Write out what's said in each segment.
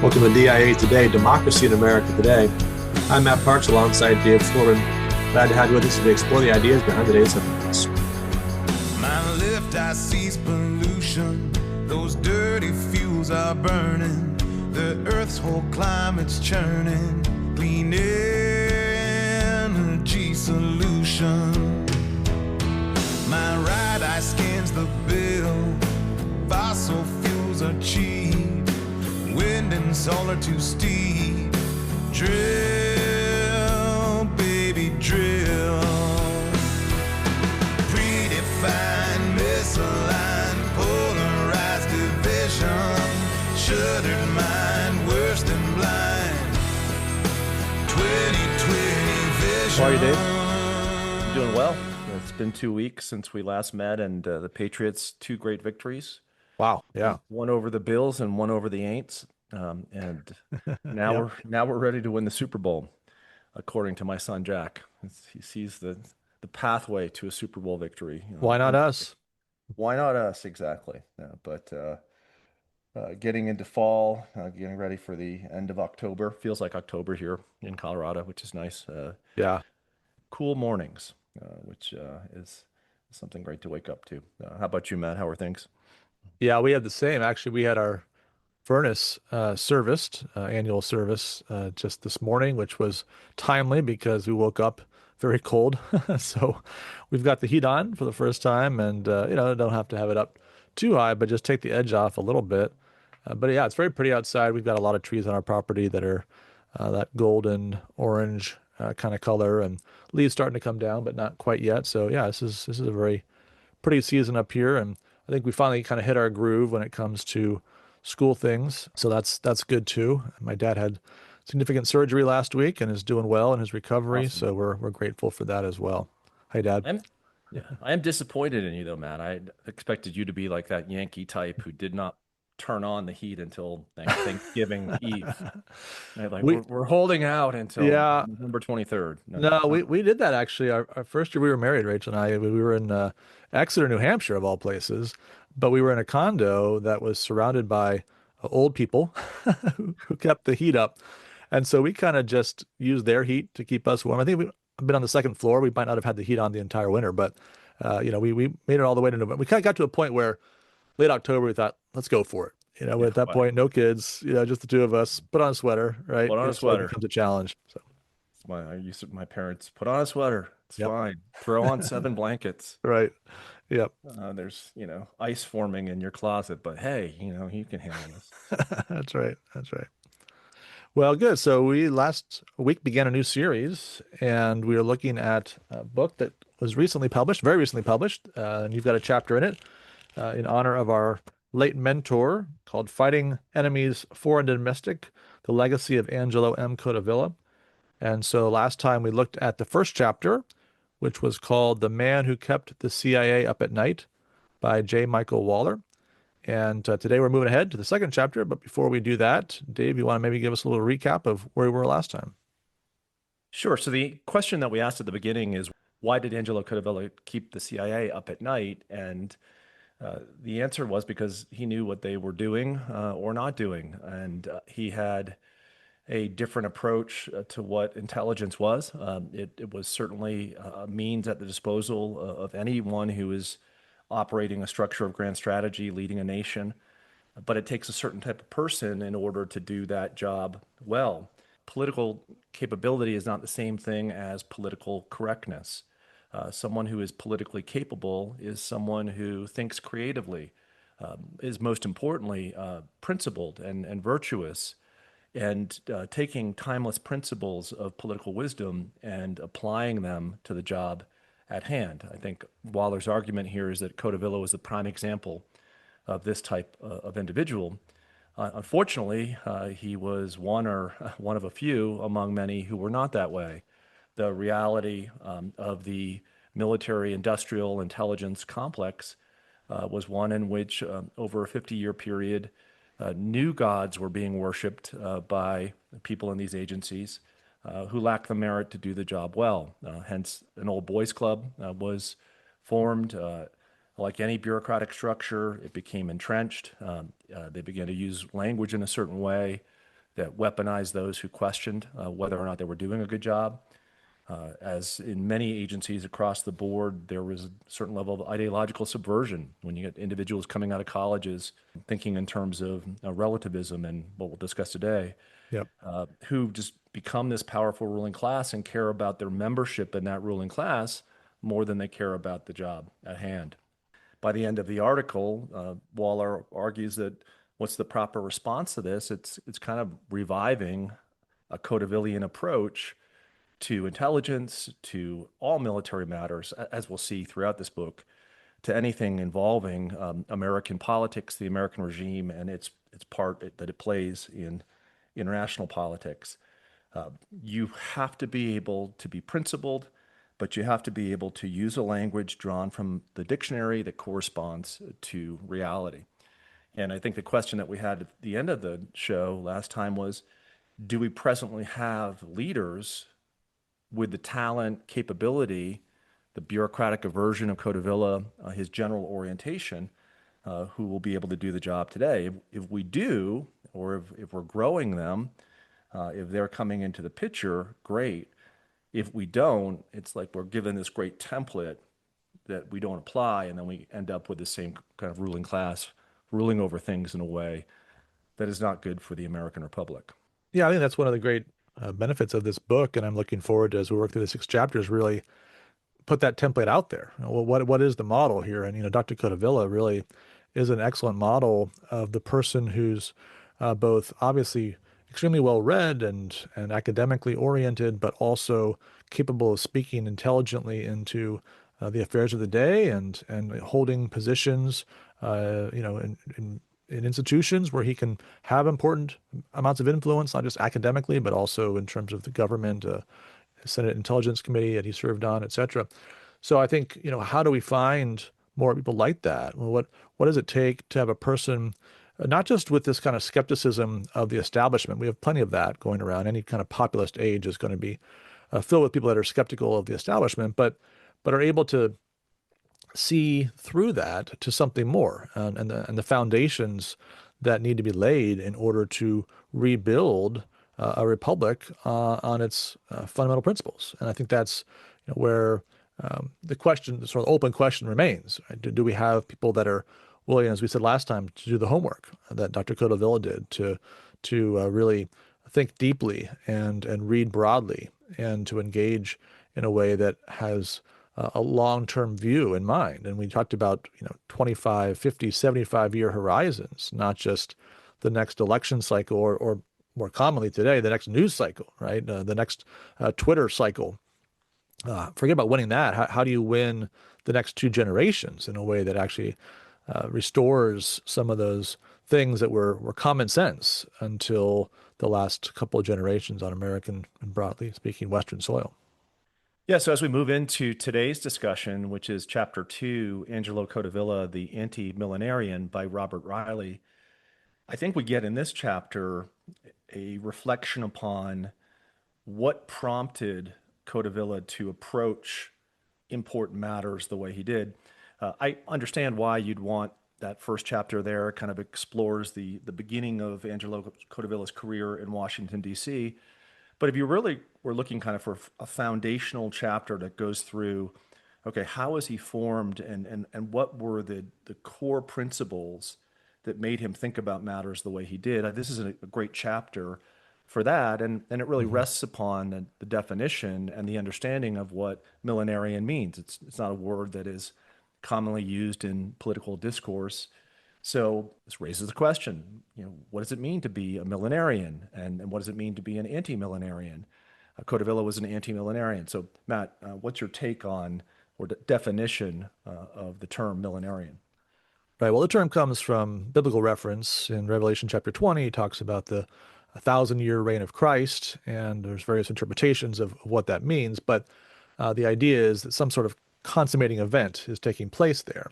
Welcome to DIA Today, Democracy in America Today. I'm Matt Parks alongside David Corbin. Glad to have you with us to explore the ideas behind today's headlines. My left eye sees pollution. Those dirty fuels are burning. The earth's whole climate's churning. Clean energy solution. My right eye scans the bill. Fossil fuels are cheap. Wind and solar too steep. Drill, baby, drill. Predefined, misaligned, polarized division. Shuttered mind, worse than blind. 2020 vision. How are you, Dave? I'm doing well. It's been 2 weeks since we last met, and the Patriots, two great victories. Wow, yeah. One over the Bills and one over the Aints. And now we're ready to win the Super Bowl, according to my son Jack. He sees the pathway to a Super Bowl victory. Why not us? Why not us? Exactly. But getting into fall, getting ready for the end of October. Feels like October here in Colorado, which is nice. Yeah. Cool mornings, which is something great to wake up to. How about you, Matt? How are things? Yeah, we had the same. Actually, we had our furnace serviced, annual service, just this morning, which was timely because we woke up very cold. So we've got the heat on for the first time, and don't have to have it up too high, but just take the edge off a little bit. But yeah, it's very pretty outside. We've got a lot of trees on our property that are that golden orange kind of color, and leaves starting to come down, but not quite yet. So yeah, this is a very pretty season up here, and I think we finally kind of hit our groove when it comes to school things. So that's good too. My dad had significant surgery last week and is doing well in his recovery. Awesome. So we're grateful for that as well. Hi, Dad. I am disappointed in you though, Matt. I expected you to be like that Yankee type who did not turn on the heat until Thanksgiving Eve. Like we're holding out until November 23rd. No, we did that actually. Our first year we were married, Rachel and I. We were in Exeter, New Hampshire, of all places, but we were in a condo that was surrounded by old people who kept the heat up, and so we kind of just used their heat to keep us warm. I think we've been on the second floor. We might not have had the heat on the entire winter, but we made it all the way to November. We kind of got to a point where late October we thought, let's go for it. At that point, no kids, just the two of us. Put on a sweater, right? Put on a sweater. It becomes a challenge. So I used to, my parents put on a sweater. It's fine. Throw on 7 blankets. Right. Yep. There's ice forming in your closet, but hey, you can handle this. That's right. Well, good. So we last week began a new series, and we are looking at a book that was very recently published, and you've got a chapter in it in honor of our late mentor called Fighting Enemies Foreign and Domestic, The Legacy of Angelo M. Codevilla. And so last time we looked at the first chapter, which was called The Man Who Kept the CIA Up at Night by J. Michael Waller. And today we're moving ahead to the second chapter. But before we do that, Dave, you want to maybe give us a little recap of where we were last time? Sure. So the question that we asked at the beginning is, why did Angelo Codevilla keep the CIA up at night? And the answer was because he knew what they were doing or not doing. And he had a different approach to what intelligence was. It was certainly a means at the disposal of anyone who is operating a structure of grand strategy, leading a nation. But it takes a certain type of person in order to do that job well. Political capability is not the same thing as political correctness. Someone who is politically capable is someone who thinks creatively, is most importantly principled and virtuous, and taking timeless principles of political wisdom and applying them to the job at hand. I think Waller's argument here is that Codevilla was a prime example of this type of individual. Unfortunately, he was one of a few among many who were not that way. The reality of the military-industrial intelligence complex was one in which, over a 50-year period, new gods were being worshipped by people in these agencies who lacked the merit to do the job well. Hence, an old boys club was formed. Like any bureaucratic structure, it became entrenched. They began to use language in a certain way. that weaponized those who questioned whether or not they were doing a good job. As in many agencies across the board, there was a certain level of ideological subversion when you get individuals coming out of colleges thinking in terms of relativism and what we'll discuss today, Yep. who just become this powerful ruling class and care about their membership in that ruling class more than they care about the job at hand. By the end of the article, Waller argues that what's the proper response to this? It's kind of reviving a Codevillian approach to intelligence, to all military matters, as we'll see throughout this book, to anything involving American politics, the American regime, and its part that it plays in international politics. You have to be able to be principled, but you have to be able to use a language drawn from the dictionary that corresponds to reality. And I think the question that we had at the end of the show last time was, do we presently have leaders with the talent, capability, the bureaucratic aversion of Codevilla, his general orientation, who will be able to do the job today? If we do, or if we're growing them, if they're coming into the picture, great. If we don't, it's like we're given this great template that we don't apply, and then we end up with the same kind of ruling class ruling over things in a way that is not good for the American Republic. Yeah, I think that's one of the great benefits of this book, and I'm looking forward to, as we work through the 6 chapters, really put that template out there. Well, what is the model here? And Dr. Codevilla really is an excellent model of the person who's both obviously extremely well read and academically oriented, but also capable of speaking intelligently into the affairs of the day and holding positions, in institutions where he can have important amounts of influence, not just academically, but also in terms of the government, Senate Intelligence Committee that he served on, et cetera. So I think, how do we find more people like that? Well, what does it take to have a person, not just with this kind of skepticism of the establishment? We have plenty of that going around. Any kind of populist age is going to be filled with people that are skeptical of the establishment, but are able to see through that to something more, and the foundations that need to be laid in order to rebuild a republic on its fundamental principles. And I think that's where the question, the sort of open question remains. Right? Do we have people that are willing, as we said last time, to do the homework that Dr. Codevilla did, to really think deeply and read broadly, and to engage in a way that has a long-term view in mind? And we talked about 25, 50, 75-year horizons, not just the next election cycle, or more commonly today, the next news cycle, right? The next Twitter cycle. Forget about winning that. How do you win the next 2 generations in a way that actually restores some of those things that were common sense until the last couple of generations on American and, broadly speaking, Western soil? Yeah, so as we move into today's discussion, which is Chapter 2, Angelo Codevilla, the Anti-Millenarian by Robert Reilly, I think we get in this chapter a reflection upon what prompted Codevilla to approach important matters the way he did. I understand why you'd want that first chapter there. Kind of explores the beginning of Angelo Codevilla's career in Washington, D.C., but if you really were looking kind of for a foundational chapter that goes through, okay, how is he formed, and what were the core principles that made him think about matters the way he did, this is a great chapter for that. And it really rests upon the definition and the understanding of what millenarian means. It's not a word that is commonly used in political discourse. So this raises the question, what does it mean to be a millenarian, and what does it mean to be an anti-millenarian? Codevilla was an anti-millenarian. So Matt, what's your take on, or definition of the term millenarian? Right. Well, the term comes from biblical reference. In Revelation chapter 20, he talks about the 1,000-year reign of Christ, and there's various interpretations of what that means. But the idea is that some sort of consummating event is taking place there.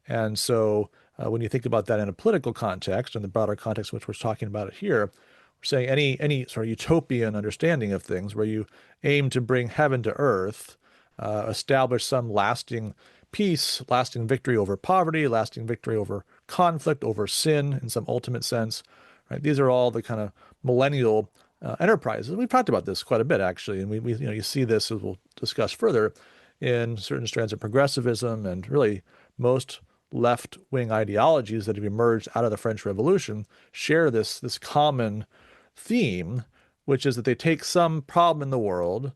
And so when you think about that in a political context, and the broader context in which we're talking about it here, we're saying any sort of utopian understanding of things where you aim to bring heaven to earth, establish some lasting peace, lasting victory over poverty, lasting victory over conflict, over sin in some ultimate sense, right? These are all the kind of millennial enterprises. We've talked about this quite a bit, actually, and you see this, as we'll discuss further, in certain strands of progressivism and really most left-wing ideologies that have emerged out of the French Revolution share this common theme, which is that they take some problem in the world,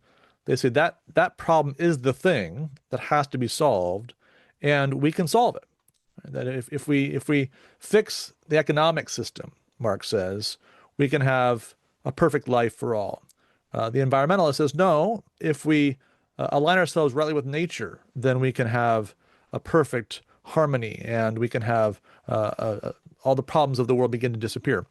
they say that problem is the thing that has to be solved, and we can solve it. That if we fix the economic system, Marx says, we can have a perfect life for all. The environmentalist says, no, if we align ourselves rightly with nature, then we can have a perfect harmony, and we can have all the problems of the world begin to disappear.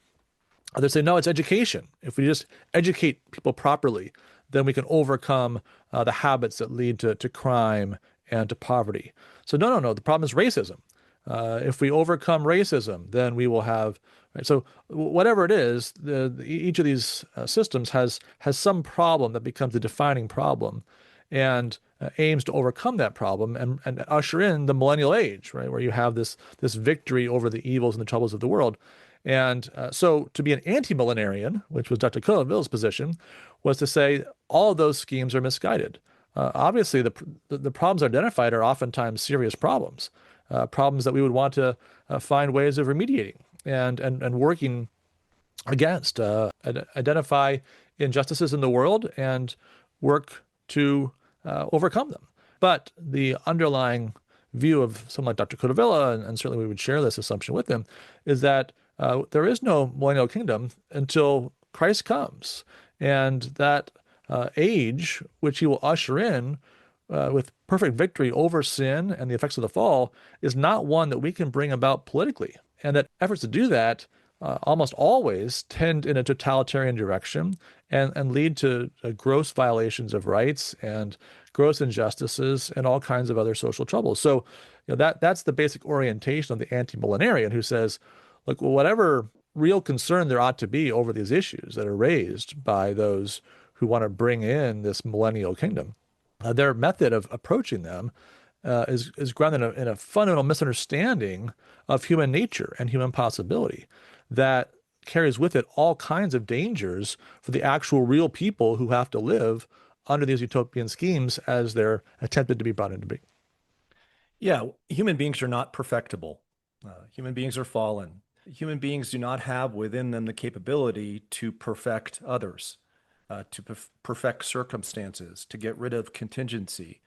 Others say, no, it's education. If we just educate people properly, then we can overcome the habits that lead to crime and to poverty. So no, the problem is racism. If we overcome racism, then we will have, right? So whatever it is, each of these systems has some problem that becomes a defining problem, and aims to overcome that problem and usher in the millennial age, right, where you have this victory over the evils and the troubles of the world. And so to be an anti-millenarian, which was Dr. Codeville's position, was to say all of those schemes are misguided. Obviously, the problems identified are oftentimes serious problems, problems that we would want to find ways of remediating and working against, identify injustices in the world and work to overcome them. But the underlying view of someone like Dr. Codevilla, and certainly we would share this assumption with him, is that there is no millennial kingdom until Christ comes. And that age, which he will usher in with perfect victory over sin and the effects of the fall, is not one that we can bring about politically. And that efforts to do that almost always tend in a totalitarian direction and lead to gross violations of rights and gross injustices and all kinds of other social troubles. So that's the basic orientation of the anti-millenarian, who says, look, whatever real concern there ought to be over these issues that are raised by those who want to bring in this millennial kingdom, their method of approaching them is grounded in a fundamental misunderstanding of human nature and human possibility that carries with it all kinds of dangers for the actual real people who have to live under these utopian schemes as they're attempted to be brought into being. Yeah, human beings are not perfectible. Human beings are fallen. Human beings do not have within them the capability to perfect others, to perfect circumstances, to get rid of contingency.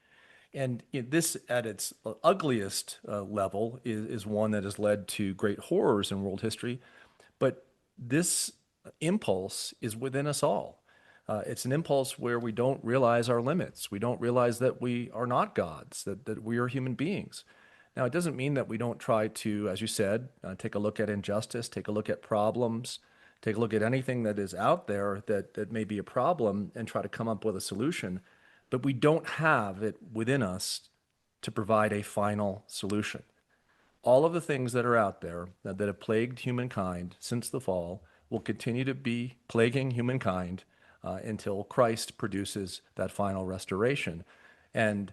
And this, at its ugliest level, is one that has led to great horrors in world history. But this impulse is within us all. It's an impulse where we don't realize our limits. We don't realize that we are not gods, that we are human beings. Now, it doesn't mean that we don't try to, as you said, take a look at injustice, take a look at problems, take a look at anything that is out there that may be a problem and try to come up with a solution. But we don't have it within us to provide a final solution. All of the things that are out there that have plagued humankind since the fall will continue to be plaguing humankind until Christ produces that final restoration. And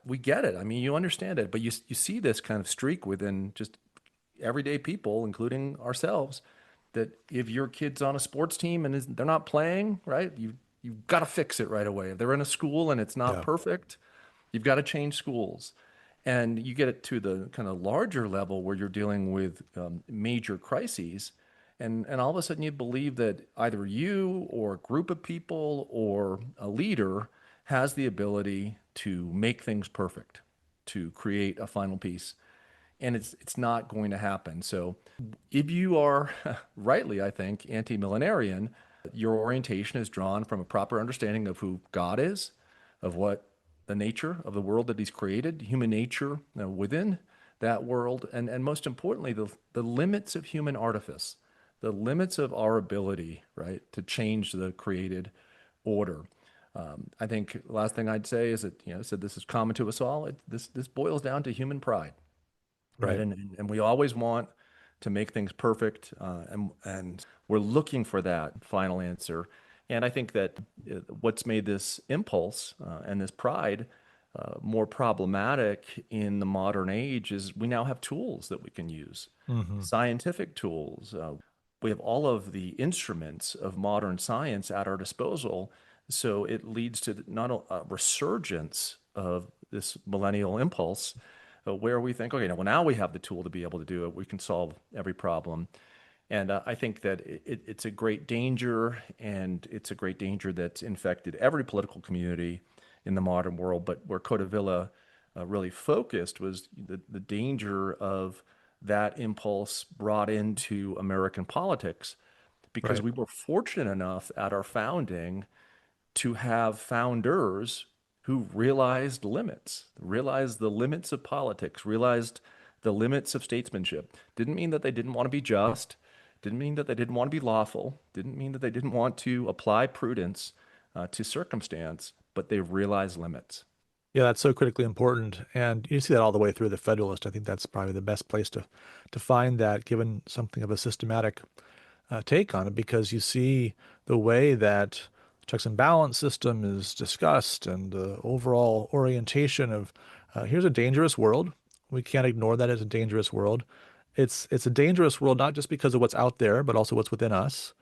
we get it. I mean, you understand it, but you see this kind of streak within just everyday people, including ourselves, that if your kid's on a sports team and they're not playing, right, you've got to fix it right away. If they're in a school and it's not perfect, you've got to change schools. And you get it to the kind of larger level where you're dealing with major crises. And all of a sudden you believe that either you or a group of people or a leader has the ability to make things perfect, to create a final piece. And it's not going to happen. So if you are rightly, I think, anti-millenarian, your orientation is drawn from a proper understanding of who God is, of what the nature of the world that he's created, human nature within that world, and most importantly, the limits of human artifice, the limits of our ability, right, to change the created order. I think the last thing I'd say is that, so this is common to us all. This boils down to human pride, right? And we always want to make things perfect, and we're looking for that final answer. And I think that what's made this impulse and this pride more problematic in the modern age is we now have tools that we can use, scientific tools. we have all of the instruments of modern science at our disposal. So it leads to not a resurgence of this millennial impulse, where we think, okay, now we have the tool to be able to do it. We can solve every problem. And I think that it's a great danger, and it's a great danger that's infected every political community in the modern world. But where Codevilla really focused was the danger of that impulse brought into American politics, because Right. we were fortunate enough at our founding to have founders who realized the limits of politics, realized the limits of statesmanship. Didn't mean that they didn't want to be just, didn't mean that they didn't want to be lawful, didn't mean that they didn't want to apply prudence to circumstance, but they realized limits. Yeah, that's so critically important. And you see that all the way through the Federalist. I think that's probably the best place to find that, given something of a systematic take on it, because you see the way that the checks and balance system is discussed and the overall orientation of here's a dangerous world. We can't ignore that as a dangerous world. It's a dangerous world not just because of what's out there, but also what's within us.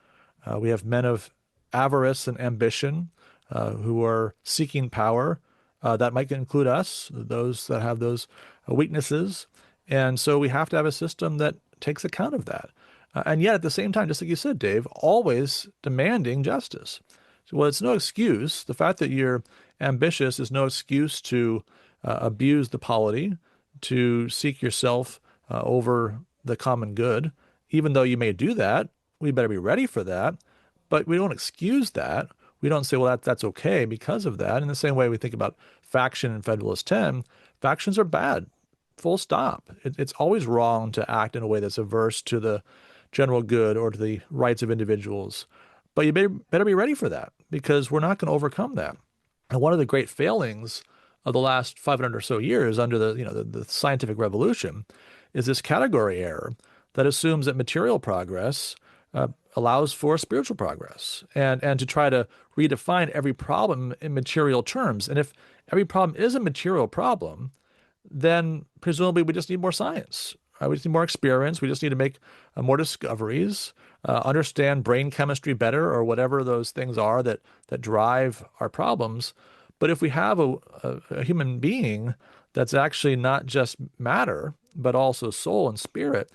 We have men of avarice and ambition who are seeking power. That might include us, those that have those weaknesses. And so we have to have a system that takes account of that. And yet, at the same time, just like you said, Dave, always demanding justice. So, well, it's no excuse. The fact that you're ambitious is no excuse to abuse the polity, to seek yourself over the common good. Even though you may do that, we better be ready for that. But we don't excuse that. We don't say, well, that's okay because of that. In the same way we think about faction in Federalist 10, factions are bad, full stop. It's always wrong to act in a way that's averse to the general good or to the rights of individuals. But you better be ready for that, because we're not going to overcome that. And one of the great failings of the last 500 or so years under the scientific revolution is this category error that assumes that material progress allows for spiritual progress, and to try to redefine every problem in material terms. And if every problem is a material problem, then presumably we just need more science. Right? We just need more experience. We just need to make more discoveries, understand brain chemistry better, or whatever those things are that drive our problems. But if we have a human being that's actually not just matter, but also soul and spirit,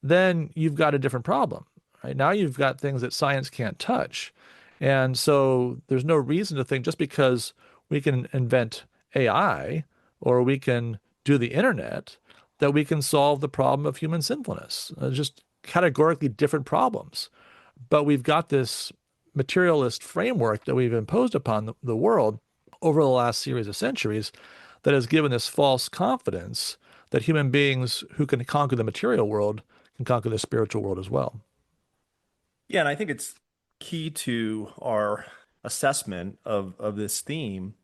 then you've got a different problem. Right? Now you've got things that science can't touch. And so there's no reason to think just because we can invent AI or we can do the internet that we can solve the problem of human sinfulness. Just categorically different problems. But we've got this materialist framework that we've imposed upon the world over the last series of centuries that has given this false confidence that human beings who can conquer the material world can conquer the spiritual world as well. Yeah, and I think it's key to our assessment of this theme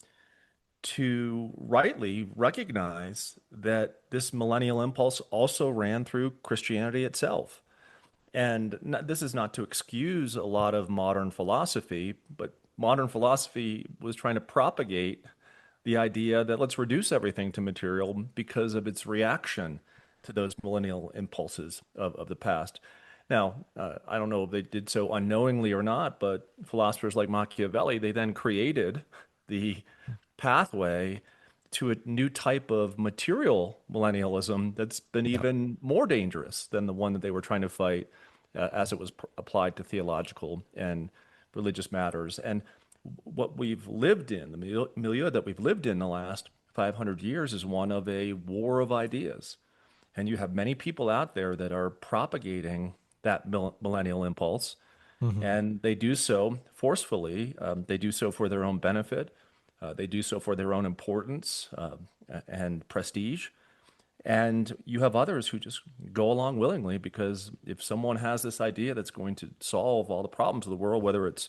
to rightly recognize that this millennial impulse also ran through Christianity itself. And this is not to excuse a lot of modern philosophy, but modern philosophy was trying to propagate the idea that let's reduce everything to material because of its reaction to those millennial impulses of the past. Now, I don't know if they did so unknowingly or not, but philosophers like Machiavelli, they then created the pathway to a new type of material millennialism that's been even more dangerous than the one that they were trying to fight as it was applied to theological and religious matters. And what we've lived in, the milieu that we've lived in the last 500 years is one of a war of ideas. And you have many people out there that are propagating that millennial impulse, and they do so forcefully. They do so for their own benefit. They do so for their own importance and prestige. And you have others who just go along willingly because if someone has this idea that's going to solve all the problems of the world, whether it's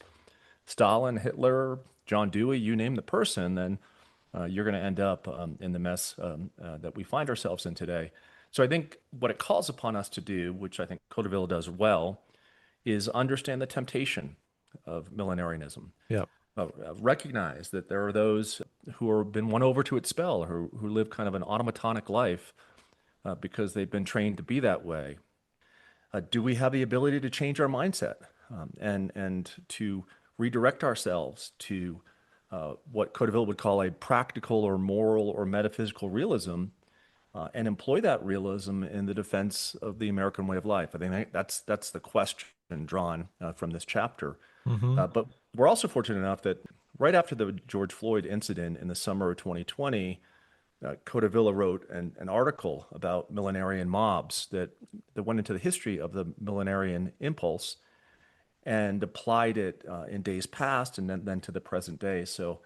Stalin, Hitler, John Dewey, you name the person, then you're going to end up in the mess that we find ourselves in today. So I think what it calls upon us to do, which I think Codeville does well, is understand the temptation of millenarianism. Yeah. Recognize that there are those who have been won over to its spell, who live kind of an automatonic life because they've been trained to be that way. Do we have the ability to change our mindset and to redirect ourselves to what Codeville would call a practical or moral or metaphysical realism, and employ that realism in the defense of the American way of life? I think that's the question drawn from this chapter. But we're also fortunate enough that right after the George Floyd incident in the summer of 2020, Codevilla wrote an article about millenarian mobs that went into the history of the millenarian impulse and applied it in days past and then to the present day. So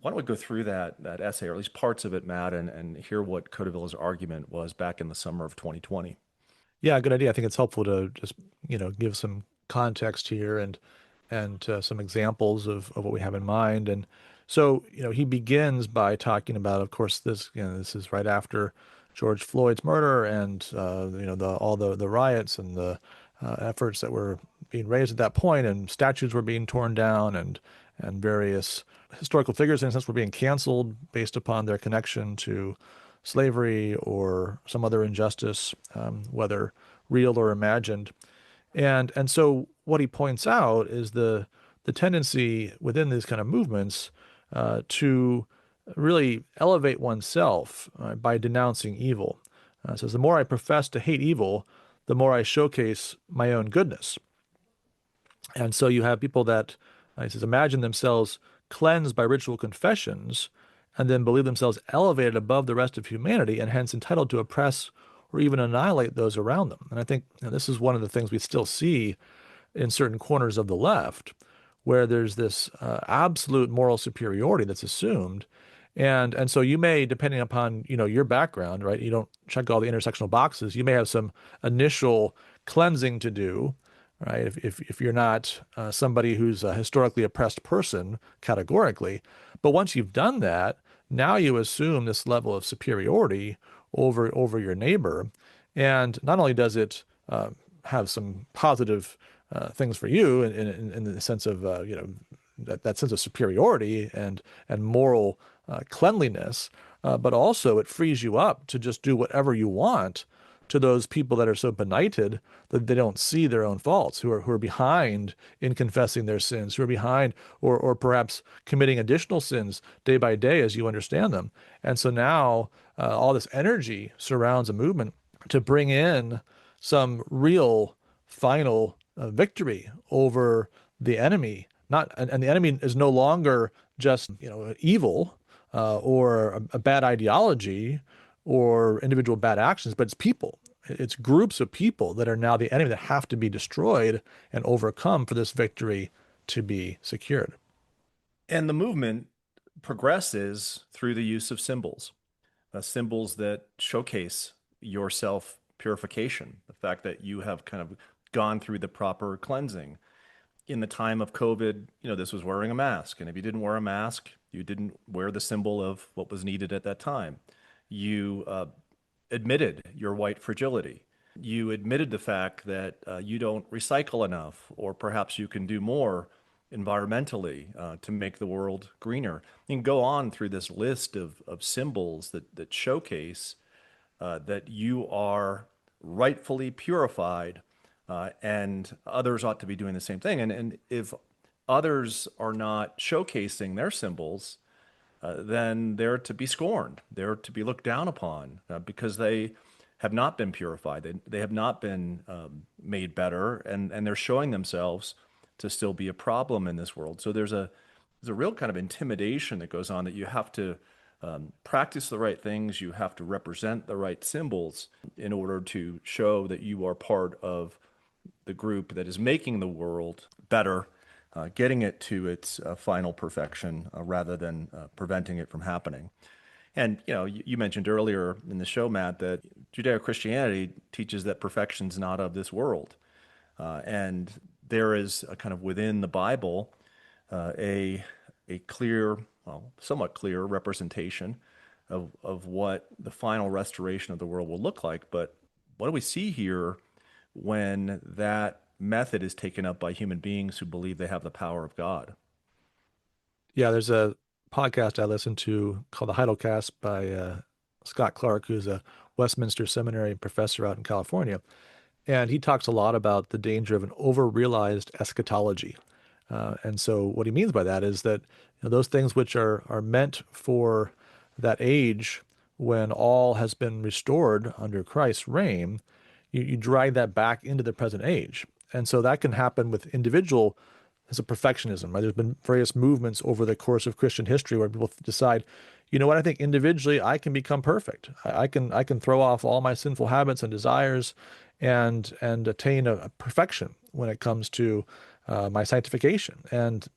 why don't we go through that essay, or at least parts of it, Matt, and hear what Codevilla's argument was back in the summer of 2020. Yeah, good idea. I think it's helpful to just, give some context here and some examples of what we have in mind. And so, he begins by talking about, of course, this is right after George Floyd's murder and, all the riots and the efforts that were being raised at that point, and statues were being torn down, and various historical figures, in a sense, were being canceled based upon their connection to slavery or some other injustice, whether real or imagined. And so what he points out is the tendency within these kind of movements to really elevate oneself by denouncing evil. Says, the more I profess to hate evil, the more I showcase my own goodness. And so you have people that, he says, imagine themselves cleansed by ritual confessions and then believe themselves elevated above the rest of humanity and hence entitled to oppress or even annihilate those around them. And I think this is one of the things we still see in certain corners of the left, where there's this absolute moral superiority that's assumed. And so you may, depending upon, your background, right, you don't check all the intersectional boxes, you may have some initial cleansing to do, right? If you're not somebody who's a historically oppressed person categorically, but once you've done that, now you assume this level of superiority over your neighbor, and not only does it have some positive things for you in the sense of that sense of superiority and moral cleanliness, but also it frees you up to just do whatever you want to those people that are so benighted that they don't see their own faults, who are behind in confessing their sins, who are behind or perhaps committing additional sins day by day as you understand them. And so now all this energy surrounds a movement to bring in some real final victory over the enemy. And the enemy is no longer just evil or a bad ideology or individual bad actions, but it's people. It's groups of people that are now the enemy that have to be destroyed and overcome for this victory to be secured. And the movement progresses through the use of symbols, symbols that showcase your self-purification, the fact that you have kind of gone through the proper cleansing. In the time of COVID, this was wearing a mask. And if you didn't wear a mask, you didn't wear the symbol of what was needed at that time. You admitted your white fragility. You admitted the fact that you don't recycle enough, or perhaps you can do more environmentally to make the world greener. You can go on through this list of symbols that showcase that you are rightfully purified, and others ought to be doing the same thing. And if others are not showcasing their symbols, then they're to be scorned. They're to be looked down upon because they have not been purified. They have not been made better, and they're showing themselves to still be a problem in this world. So there's a real kind of intimidation that goes on, that you have to practice the right things. You have to represent the right symbols in order to show that you are part of the group that is making the world better, getting it to its final perfection rather than preventing it from happening. And, you mentioned earlier in the show, Matt, that Judeo-Christianity teaches that perfection's not of this world. And there is a kind of within the Bible a clear, somewhat clear representation of what the final restoration of the world will look like. But what do we see here when that method is taken up by human beings who believe they have the power of God? Yeah, there's a podcast I listen to called the Heidelcast by Scott Clark, who's a Westminster Seminary professor out in California. And he talks a lot about the danger of an over-realized eschatology. And so what he means by that is that those things which are meant for that age when all has been restored under Christ's reign, you drag that back into the present age. And so that can happen with individual as a perfectionism, right? There's been various movements over the course of Christian history where people decide, you know what, I think individually I can become perfect. I can throw off all my sinful habits and desires and attain a perfection when it comes to my sanctification. And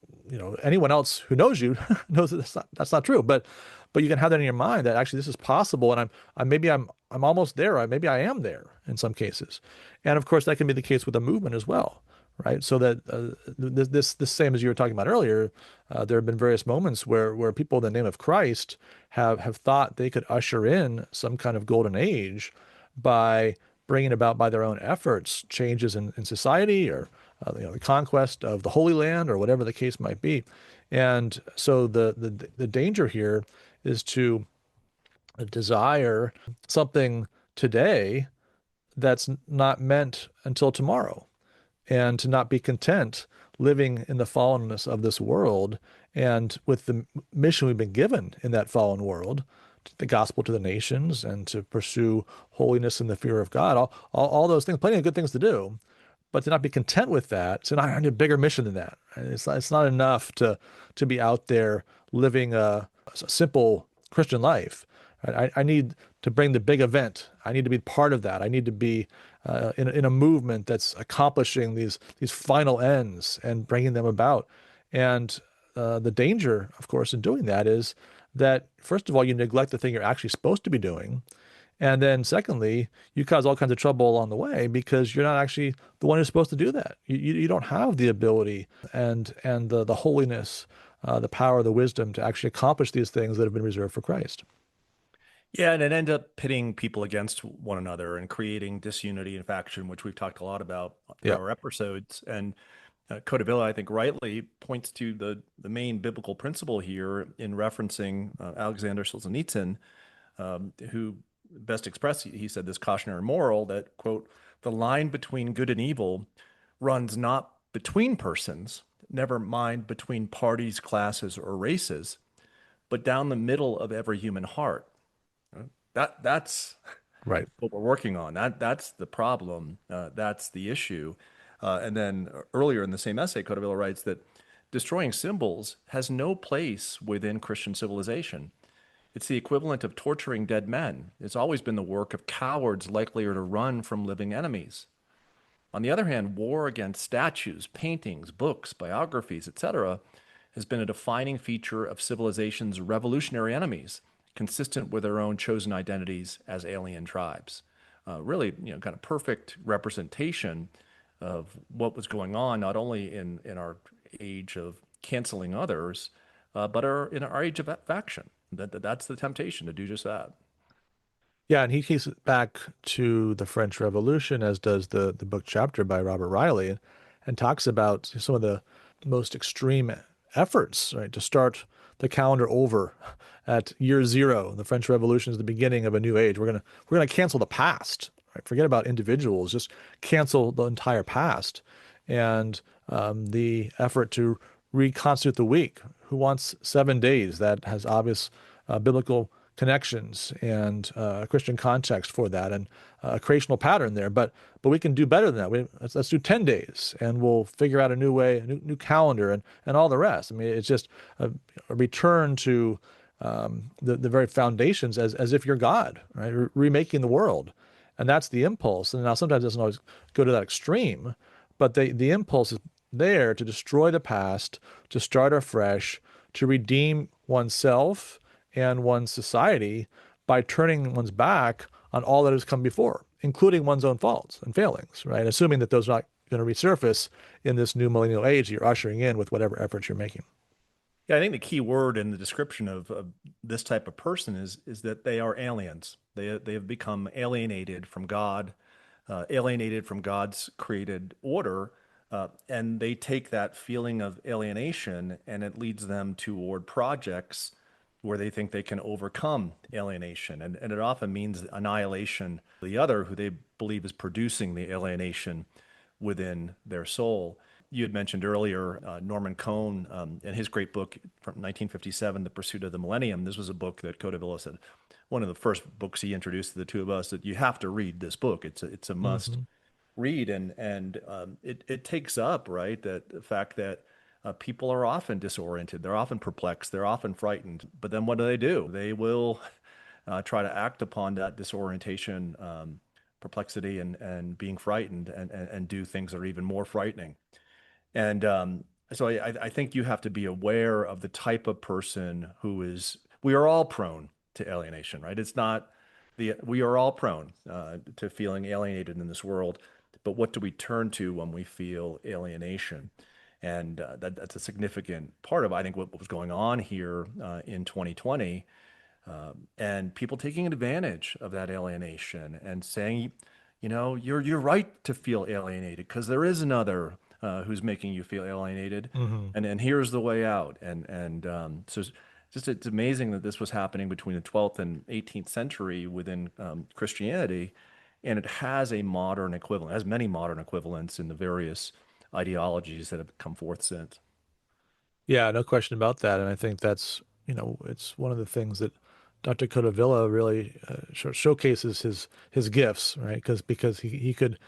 anyone else who knows you knows that that's not true. But you can have that in your mind that actually this is possible, and I'm almost there. Maybe I am there in some cases, and of course that can be the case with a movement as well, right? So that this same as you were talking about earlier, there have been various moments where people in the name of Christ have thought they could usher in some kind of golden age by bringing about by their own efforts changes in society or the conquest of the Holy Land or whatever the case might be. And so the danger here is to desire something today that's not meant until tomorrow, and to not be content living in the fallenness of this world and with the mission we've been given in that fallen world, the gospel to the nations and to pursue holiness and the fear of God, all those things, plenty of good things to do, but to not be content with that. So I need a bigger mission than that. It's not enough to be out there living a simple Christian life. I need to bring the big event. I need to be part of that. I need to be in a movement that's accomplishing these final ends and bringing them about. And the danger, of course, in doing that is that, first of all, you neglect the thing you're actually supposed to be doing. And then secondly, you cause all kinds of trouble along the way because you're not actually the one who's supposed to do that. You don't have the ability and the holiness, the power, the wisdom to actually accomplish these things that have been reserved for Christ. Yeah, and it ended up pitting people against one another and creating disunity and faction, which we've talked a lot about in Yeah. our episodes. And Codevilla, I think, rightly points to the main biblical principle here in referencing Alexander Solzhenitsyn, who best expressed, he said this cautionary moral that, quote, the line between good and evil runs not between persons, never mind between parties, classes, or races, but down the middle of every human heart. That's Right. what we're working on. That's the problem. That's the issue. And then earlier in the same essay, Codevilla writes that destroying symbols has no place within Christian civilization. It's the equivalent of torturing dead men. It's always been the work of cowards likelier to run from living enemies. On the other hand, war against statues, paintings, books, biographies, etc., has been a defining feature of civilization's revolutionary enemies, consistent with their own chosen identities as alien tribes. Really, kind of perfect representation of what was going on, not only in our age of canceling others, but in our age of faction. That's the temptation to do just that. Yeah, and he takes it back to the French Revolution, as does the book Chapter by Robert Reilly, and talks about some of the most extreme efforts, right, to start the calendar over at year zero. The French Revolution is the beginning of a new age. We're gonna cancel the past, right? Forget about individuals, just cancel the entire past. And the effort to reconstitute the week. Who wants 7 days? That has obvious biblical connections and Christian context for that, and a creational pattern there. But we can do better than that. Let's do 10 days, and we'll figure out a new way, a new calendar, and all the rest. I mean, it's just a return to the very foundations as if you're God, right? Remaking the world, and that's the impulse. And now sometimes it doesn't always go to that extreme, but the impulse is there to destroy the past, to start afresh, to redeem oneself and one's society by turning one's back on all that has come before, including one's own faults and failings, right? Assuming that those are not going to resurface in this new millennial age you're ushering in with whatever efforts you're making. Yeah, I think the key word in the description of this type of person is that they are aliens. They have become alienated from God, alienated from God's created order, and they take that feeling of alienation and it leads them toward projects where they think they can overcome alienation. And it often means annihilation of the other, who they believe is producing the alienation within their soul. You had mentioned earlier Norman Cohn and his great book from 1957, The Pursuit of the Millennium. This was a book that Codevilla said, one of the first books he introduced to the two of us, that you have to read this book. It's a must read. And it takes up, right, that the fact that people are often disoriented, they're often perplexed, they're often frightened. But then what do? They will try to act upon that disorientation, perplexity, and being frightened, and do things that are even more frightening. And so I think you have to be aware of the type of person who is, we are all prone to alienation, right? It's not we are all prone to feeling alienated in this world, but what do we turn to when we feel alienation? And that's a significant part of, I think, what was going on here in 2020, and people taking advantage of that alienation and saying, you're right to feel alienated because there is another who's making you feel alienated, and here's the way out. So it's amazing that this was happening between the 12th and 18th century within Christianity, and it has a modern equivalent, has many modern equivalents in the various ideologies that have come forth since. Yeah, no question about that. And I think that's, it's one of the things that Dr. Codevilla really showcases his gifts, right? Because he could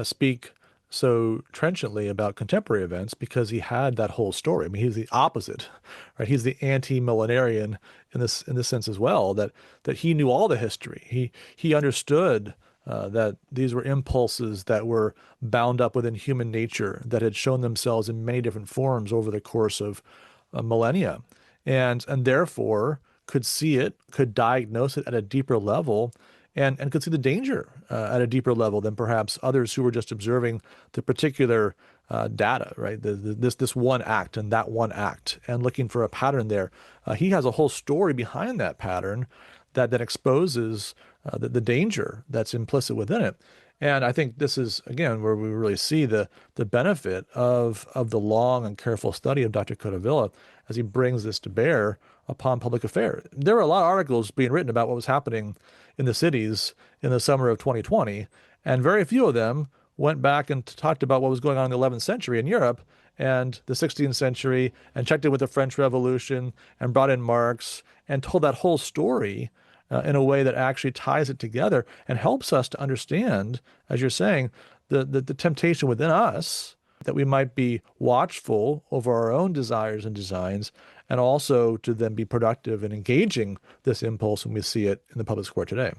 speak so trenchantly about contemporary events because he had that whole story. I mean, he's the opposite, right? He's the anti-millenarian in this sense as well, that he knew all the history. He understood that these were impulses that were bound up within human nature that had shown themselves in many different forms over the course of millennia, and therefore could see it, could diagnose it at a deeper level, and could see the danger at a deeper level than perhaps others who were just observing the particular data, right? This one act and that one act, and looking for a pattern there. He has a whole story behind that pattern that exposes the danger that's implicit within it. And I think this is, again, where we really see the benefit of the long and careful study of Dr. Codevilla as he brings this to bear upon public affairs. There were a lot of articles being written about what was happening in the cities in the summer of 2020, and very few of them went back and talked about what was going on in the 11th century in Europe and the 16th century, and checked it with the French Revolution, and brought in Marx, and told that whole story in a way that actually ties it together and helps us to understand, as you're saying, the temptation within us, that we might be watchful over our own desires and designs, and also to then be productive in engaging this impulse when we see it in the public square today.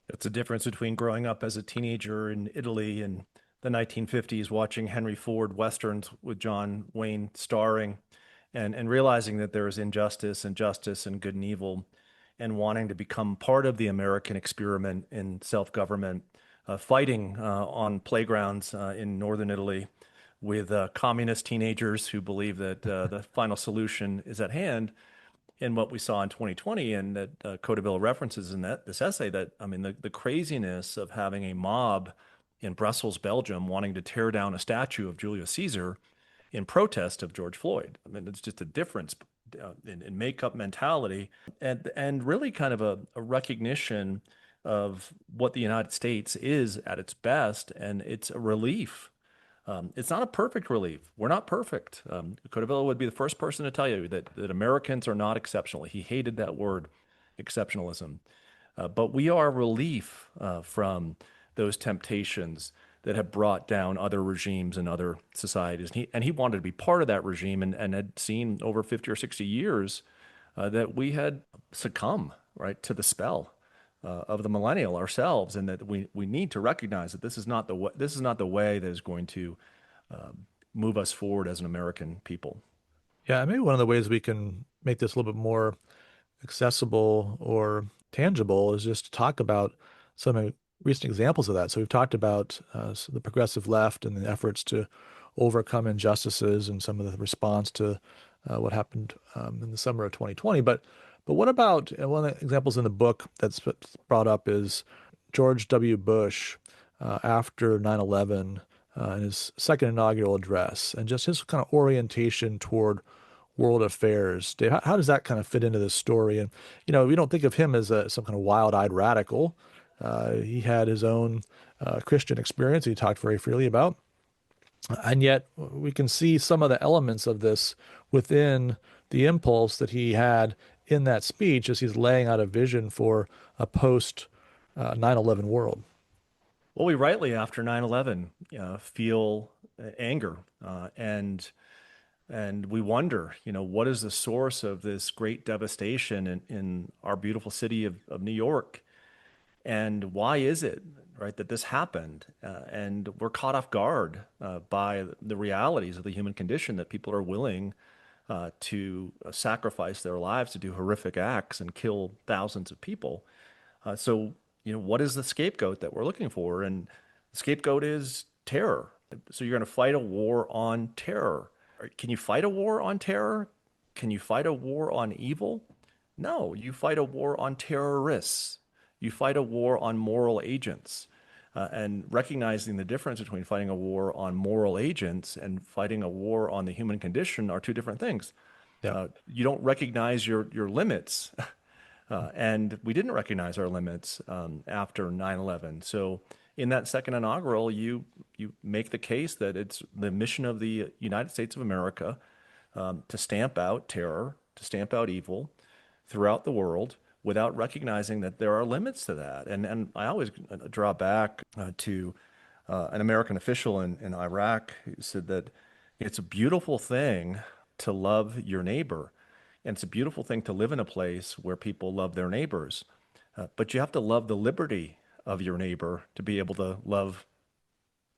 It's a difference between growing up as a teenager in Italy in the 1950s, watching Henry Ford Westerns with John Wayne starring, and realizing that there is injustice and justice and good and evil, and wanting to become part of the American experiment in self-government, fighting on playgrounds in northern Italy with communist teenagers who believe that the final solution is at hand. And what we saw in 2020, and that Codeville references in this essay, that, I mean, the craziness of having a mob in Brussels, Belgium, wanting to tear down a statue of Julius Caesar in protest of George Floyd. I mean, it's just a difference in makeup mentality, and really kind of a recognition of what the United States is at its best, and it's a relief. It's not a perfect relief. We're not perfect. Codevilla would be the first person to tell you that Americans are not exceptional. He hated that word, exceptionalism. But we are a relief from those temptations that have brought down other regimes and other societies. And he wanted to be part of that regime, and had seen over 50 or 60 years that we had succumbed, right, to the spell of the millennial ourselves, and that we need to recognize that this is not the way that is going to move us forward as an American people. Yeah, maybe one of the ways we can make this a little bit more accessible or tangible is just to talk about some recent examples of that. So we've talked about the progressive left and the efforts to overcome injustices and some of the response to what happened in the summer of 2020. But what about, one of the examples in the book that's brought up is George W. Bush after 9/11 in his second inaugural address, and just his kind of orientation toward world affairs. Dave, how does that kind of fit into this story? And, we don't think of him as some kind of wild-eyed radical. He had his own Christian experience he talked very freely about. And yet we can see some of the elements of this within the impulse that he had in that speech as he's laying out a vision for a post 9/11 world. Well, we rightly, after 9/11, feel anger, and we wonder, what is the source of this great devastation in our beautiful city of New York? And why is it, right, that this happened? And we're caught off guard by the realities of the human condition, that people are willing to sacrifice their lives to do horrific acts and kill thousands of people. So, what is the scapegoat that we're looking for? And the scapegoat is terror. So you're going to fight a war on terror. Can you fight a war on terror? Can you fight a war on evil? No, you fight a war on terrorists. You fight a war on moral agents. And recognizing the difference between fighting a war on moral agents and fighting a war on the human condition are two different things. Yeah. You don't recognize your limits. And we didn't recognize our limits after 9/11. So in that second inaugural, you make the case that it's the mission of the United States of America to stamp out terror, to stamp out evil throughout the world, without recognizing that there are limits to that. And I always draw back to an American official in Iraq who said that it's a beautiful thing to love your neighbor. And it's a beautiful thing to live in a place where people love their neighbors. But you have to love the liberty of your neighbor to be able to love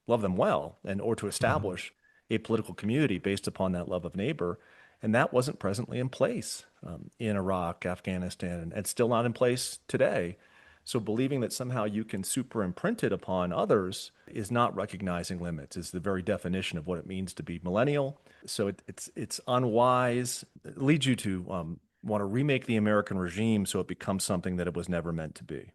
them well, or to establish a political community based upon that love of neighbor. And that wasn't presently in place in Iraq, Afghanistan, and it's still not in place today. So believing that somehow you can superimprint it upon others is not recognizing limits, is the very definition of what it means to be millennial. So it's unwise. It leads you to want to remake the American regime so it becomes something that it was never meant to be.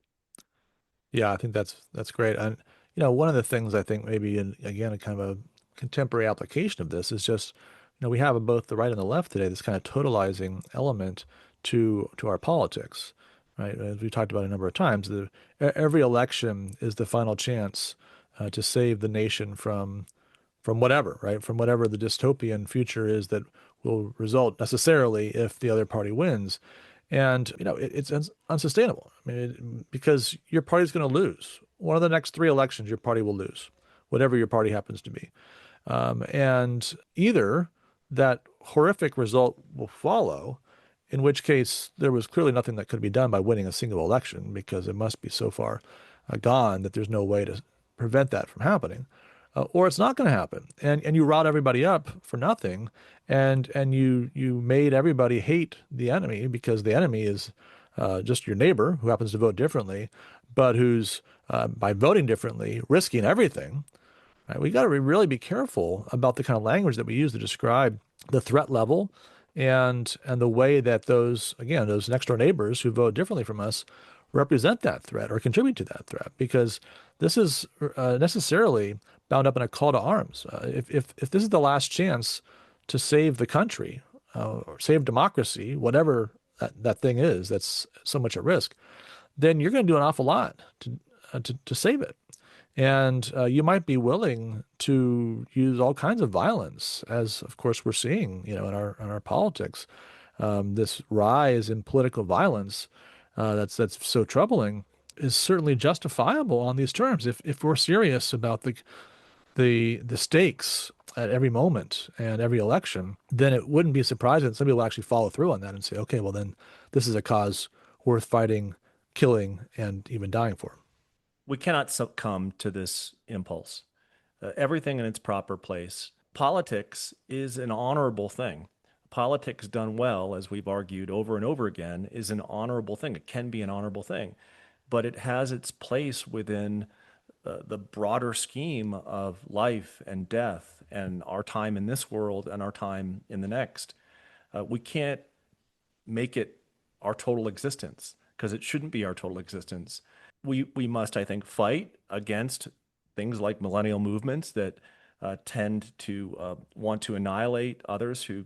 Yeah, I think that's great. And one of the things I think maybe again a kind of a contemporary application of this is just we have both the right and the left today, this kind of totalizing element to our politics, right? As we talked about a number of times, every election is the final chance to save the nation from whatever, right? From whatever the dystopian future is that will result necessarily if the other party wins. And, it's unsustainable. I mean, because your party's going to lose. One of the next three elections, your party will lose, whatever your party happens to be. And either that horrific result will follow, in which case there was clearly nothing that could be done by winning a single election because it must be so far gone that there's no way to prevent that from happening. Or it's not going to happen, and you rile everybody up for nothing, and you made everybody hate the enemy because the enemy is just your neighbor who happens to vote differently, but who's by voting differently risking everything. Right? We got to really be careful about the kind of language that we use to describe the threat level, and the way that those next door neighbors who vote differently from us represent that threat or contribute to that threat, because this is necessarily bound up in a call to arms. If this is the last chance to save the country or save democracy, whatever that thing is that's so much at risk, then you're going to do an awful lot to save it. And you might be willing to use all kinds of violence, as of course we're seeing, in our politics, this rise in political violence that's so troubling is certainly justifiable on these terms. If we're serious about the stakes at every moment and every election, then it wouldn't be surprising that somebody will actually follow through on that and say, okay, well then this is a cause worth fighting, killing, and even dying for. We cannot succumb to this impulse. Everything in its proper place. Politics is an honorable thing. Politics done well, as we've argued over and over again, is an honorable thing. It can be an honorable thing, but it has its place within the broader scheme of life and death and our time in this world and our time in the next. We can't make it our total existence, because it shouldn't be our total existence. We must, I think, fight against things like millennial movements that tend to want to annihilate others who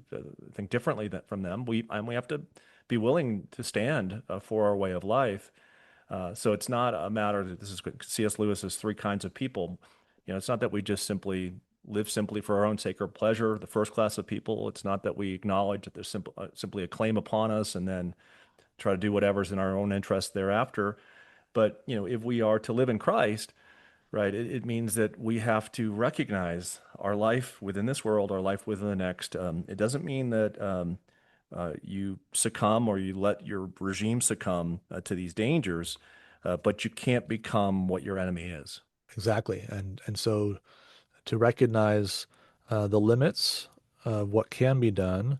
think differently from them. We have to be willing to stand for our way of life. So it's not a matter that this is C.S. Lewis's three kinds of people. It's not that we just simply live simply for our own sake or pleasure, the first class of people. It's not that we acknowledge that there's simply a claim upon us and then try to do whatever's in our own interest thereafter. But, if we are to live in Christ, right, it means that we have to recognize our life within this world, our life within the next. It doesn't mean that you succumb or you let your regime succumb to these dangers, but you can't become what your enemy is. Exactly. And so to recognize the limits of what can be done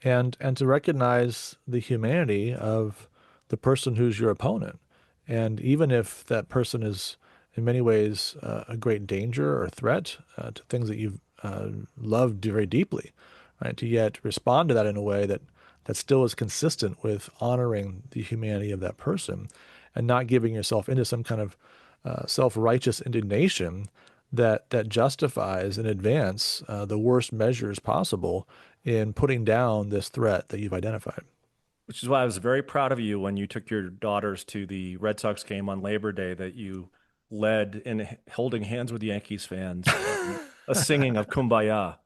and to recognize the humanity of the person who's your opponent. And even if that person is in many ways a great danger or threat to things that you've loved very deeply, right, to yet respond to that in a way that still is consistent with honoring the humanity of that person and not giving yourself into some kind of self-righteous indignation that justifies in advance the worst measures possible in putting down this threat that you've identified. Which is why I was very proud of you when you took your daughters to the Red Sox game on Labor Day, that you led in holding hands with Yankees fans, a singing of Kumbaya.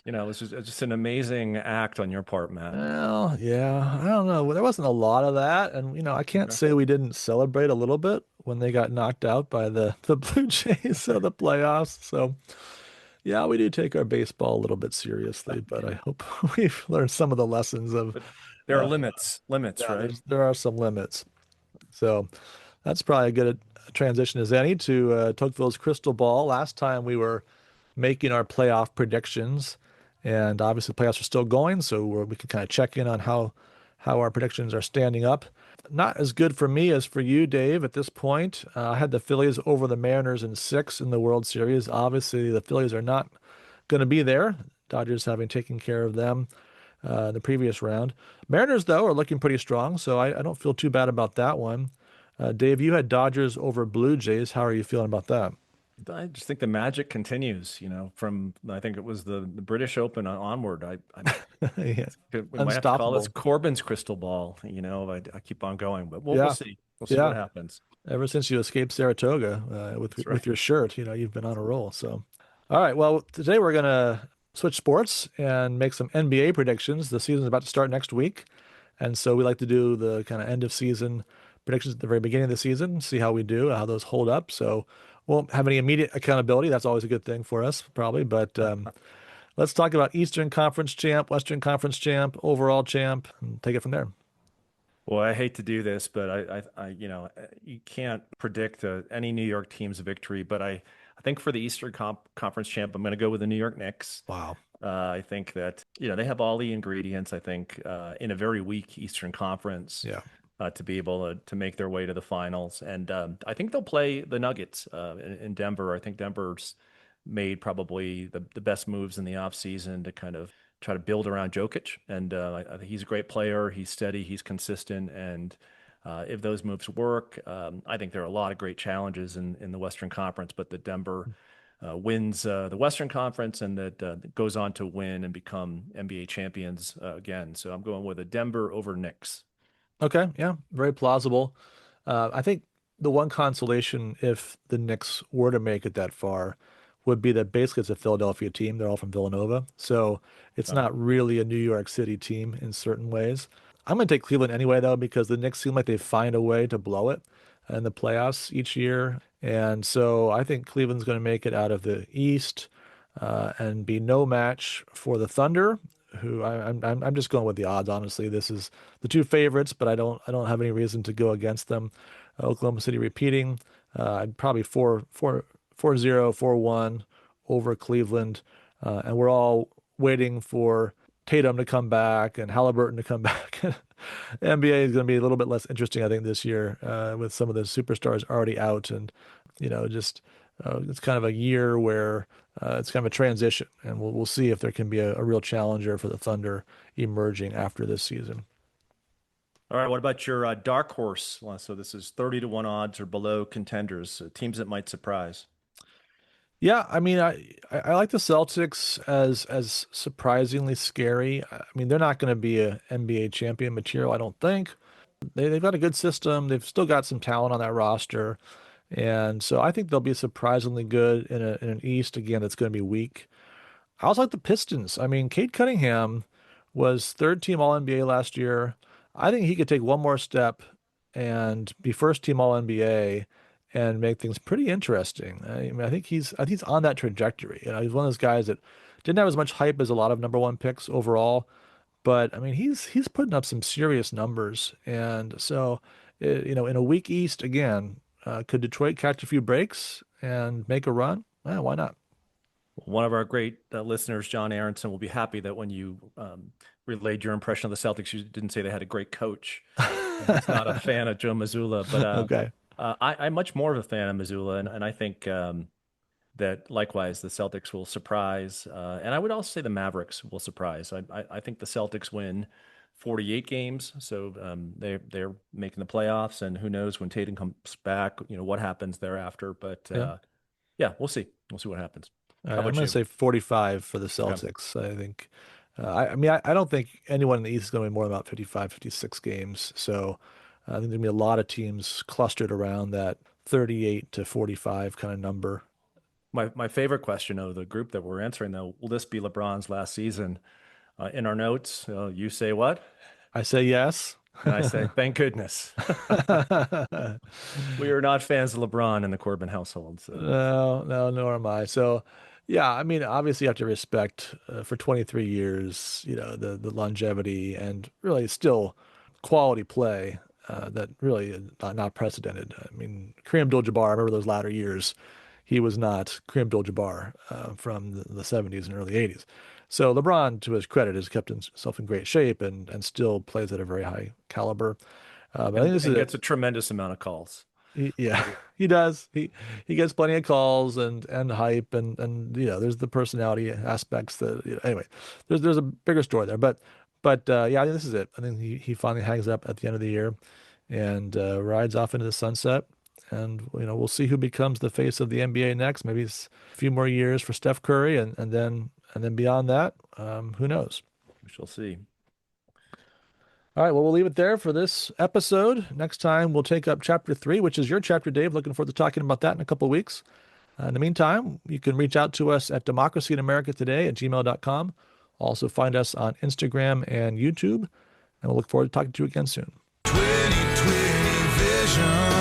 It was just an amazing act on your part, Matt. Well, yeah, I don't know. There wasn't a lot of that, and I can't say we didn't celebrate a little bit when they got knocked out by the Blue Jays of the playoffs. So, yeah, we do take our baseball a little bit seriously, but I hope we've learned some of the lessons of. But there are limits, Yeah, right? there are some limits. So that's probably a good transition as any to Tocqueville's crystal ball. Last time we were making our playoff predictions, and obviously the playoffs are still going, so we can kind of check in on how our predictions are standing up. Not as good for me as for you, Dave, at this point. I had the Phillies over the Mariners in 6 in the World Series. Obviously, the Phillies are not going to be there. Dodgers having taken care of them the previous round. Mariners, though, are looking pretty strong, so I don't feel too bad about that one. Dave, you had Dodgers over Blue Jays. How are you feeling about that? I just think the magic continues, from I think it was the British Open onward. Yeah. We might have to call this Corbin's crystal ball. I keep on going, but we'll see. We'll see what happens. Ever since you escaped Saratoga with your shirt, you've been on a roll. So, all right. Well, today we're gonna switch sports and make some NBA predictions. The season's about to start next week, and so we like to do the kind of end of season predictions at the very beginning of the season, see how we do, how those hold up. So won't have any immediate accountability. That's always a good thing for us, probably. But let's talk about Eastern Conference champ, Western Conference champ, overall champ, and take it from there. Well, I hate to do this, but you can't predict any New York team's victory. But I think for the Eastern Conference champ, I'm going to go with the New York Knicks. Wow. I think that they have all the ingredients. I think in a very weak Eastern Conference. Yeah. To be able to make their way to the finals. And I think they'll play the Nuggets in Denver. I think Denver's made probably the best moves in the offseason to kind of try to build around Jokic. And I think he's a great player. He's steady. He's consistent. And if those moves work, I think there are a lot of great challenges in the Western Conference, but the Denver wins the Western Conference and that goes on to win and become NBA champions again. So I'm going with a Denver over Knicks. Okay, yeah, very plausible. I think the one consolation, if the Knicks were to make it that far, would be that basically it's a Philadelphia team. They're all from Villanova, so it's not really a New York City team in certain ways. I'm going to take Cleveland anyway, though, because the Knicks seem like they find a way to blow it in the playoffs each year, and so I think Cleveland's going to make it out of the East and be no match for the Thunder, who I'm just going with the odds. Honestly, this is the two favorites, but I don't have any reason to go against them. Oklahoma City repeating. I'd probably 4-0, 4-1 over Cleveland, and we're all waiting for Tatum to come back and Halliburton to come back. NBA is going to be a little bit less interesting, I think, this year with some of the superstars already out, and just it's kind of a year where it's kind of a transition, and we'll see if there can be a real challenger for the Thunder emerging after this season. All right, what about your dark horse? So this is 30-1 odds or below contenders, teams that might surprise. Yeah, I mean, I like the Celtics as surprisingly scary. I mean, they're not going to be a NBA champion material, I don't think. They've got a good system. They've still got some talent on that roster. And so I think they'll be surprisingly good in an East again that's going to be weak. I also like the Pistons. I mean, Cade Cunningham was third team All NBA last year. I think he could take one more step and be first team All NBA and make things pretty interesting. I mean, I think he's on that trajectory. You know, he's one of those guys that didn't have as much hype as a lot of number one picks overall, but I mean, he's putting up some serious numbers. And so, in a weak East again, could Detroit catch a few breaks and make a run? Why not? One of our great listeners, John Aronson, will be happy that when you relayed your impression of the Celtics, you didn't say they had a great coach. He's not a fan of Joe Mazzulla, but Okay. I'm much more of a fan of Mazzulla, and I think that likewise the Celtics will surprise, and I would also say the Mavericks will surprise. I think the Celtics win 48 games, so they're making the playoffs, and who knows when Tatum comes back, what happens thereafter. But Yeah. yeah, we'll see. We'll see what happens. All How right, I'm about going you? to say 45 for the Okay. Celtics. I think, I mean, I don't think anyone in the East is going to be more than about 55, 56 games. So I think there's going to be a lot of teams clustered around that 38 to 45 kind of number. My favorite question of the group that we're answering, though, will this be LeBron's last season? In our notes, you say what? I say yes. And I say, thank goodness. We are not fans of LeBron in the Corbin household. So. No, nor am I. So, yeah, I mean, obviously you have to respect for 23 years, the longevity and really still quality play that really is not precedented. I mean, Kareem Abdul-Jabbar, I remember those latter years. He was not Kareem Abdul-Jabbar from the 70s and early 80s. So LeBron, to his credit, has kept himself in great shape and still plays at a very high caliber. But I think this is And it. gets a tremendous amount of calls. Yeah, he does. He gets plenty of calls and hype and there's the personality aspects that anyway. There's a bigger story there, but yeah, I think this is it. I think he finally hangs up at the end of the year and rides off into the sunset. And we'll see who becomes the face of the NBA next. Maybe it's a few more years for Steph Curry, and then beyond that, who knows? We shall see. All right, well, we'll leave it there for this episode. Next time, we'll take up chapter 3, which is your chapter, Dave. Looking forward to talking about that in a couple of weeks. In the meantime, you can reach out to us at democracyinamericatoday@gmail.com. Also find us on Instagram and YouTube, and we'll look forward to talking to you again soon. 2020 vision.